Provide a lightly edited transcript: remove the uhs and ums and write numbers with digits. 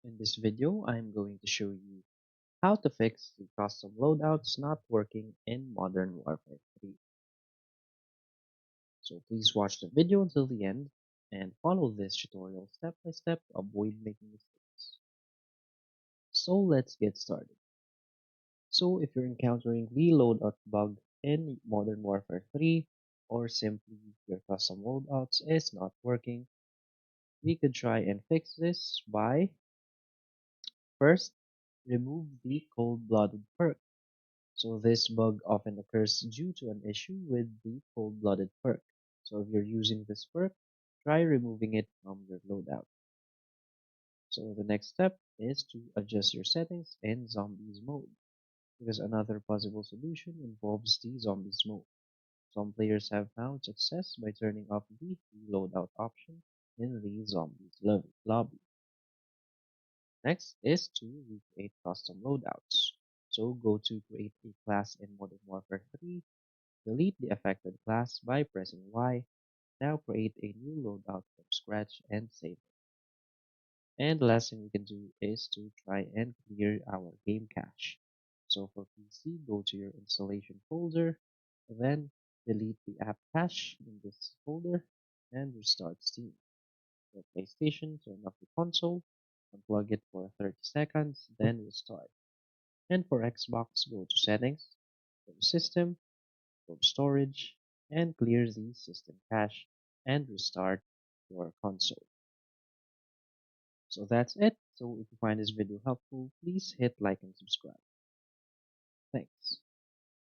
In this video, I'm going to show you how to fix the custom loadouts not working in Modern Warfare 3. So please watch the video until the end and follow this tutorial step by step to avoid making mistakes. So let's get started. So if you're encountering the loadout bug in Modern Warfare 3 or simply your custom loadouts is not working, we could try and fix this by first remove the cold-blooded perk. So this bug often occurs due to an issue with the cold-blooded perk. So if you're using this perk, try removing it from your loadout. So the next step is to adjust your settings in zombies mode, because another possible solution involves the zombies mode. Some players have found success by turning off the free loadout option in the zombies lobby. Next is to recreate custom loadouts. So go to create a class in Modern Warfare 3. Delete the affected class by pressing Y. Now create a new loadout from scratch and save it. And the last thing we can do is to try and clear our game cache. So for PC, go to your installation folder, then delete the app cache in this folder and restart Steam. For PlayStation, turn off the console, unplug it for 30 seconds, then restart. And for Xbox, go to Settings, go to System, from storage and clear the system cache and restart your console. So that's it. So if you find this video helpful, please hit like and subscribe. Thanks.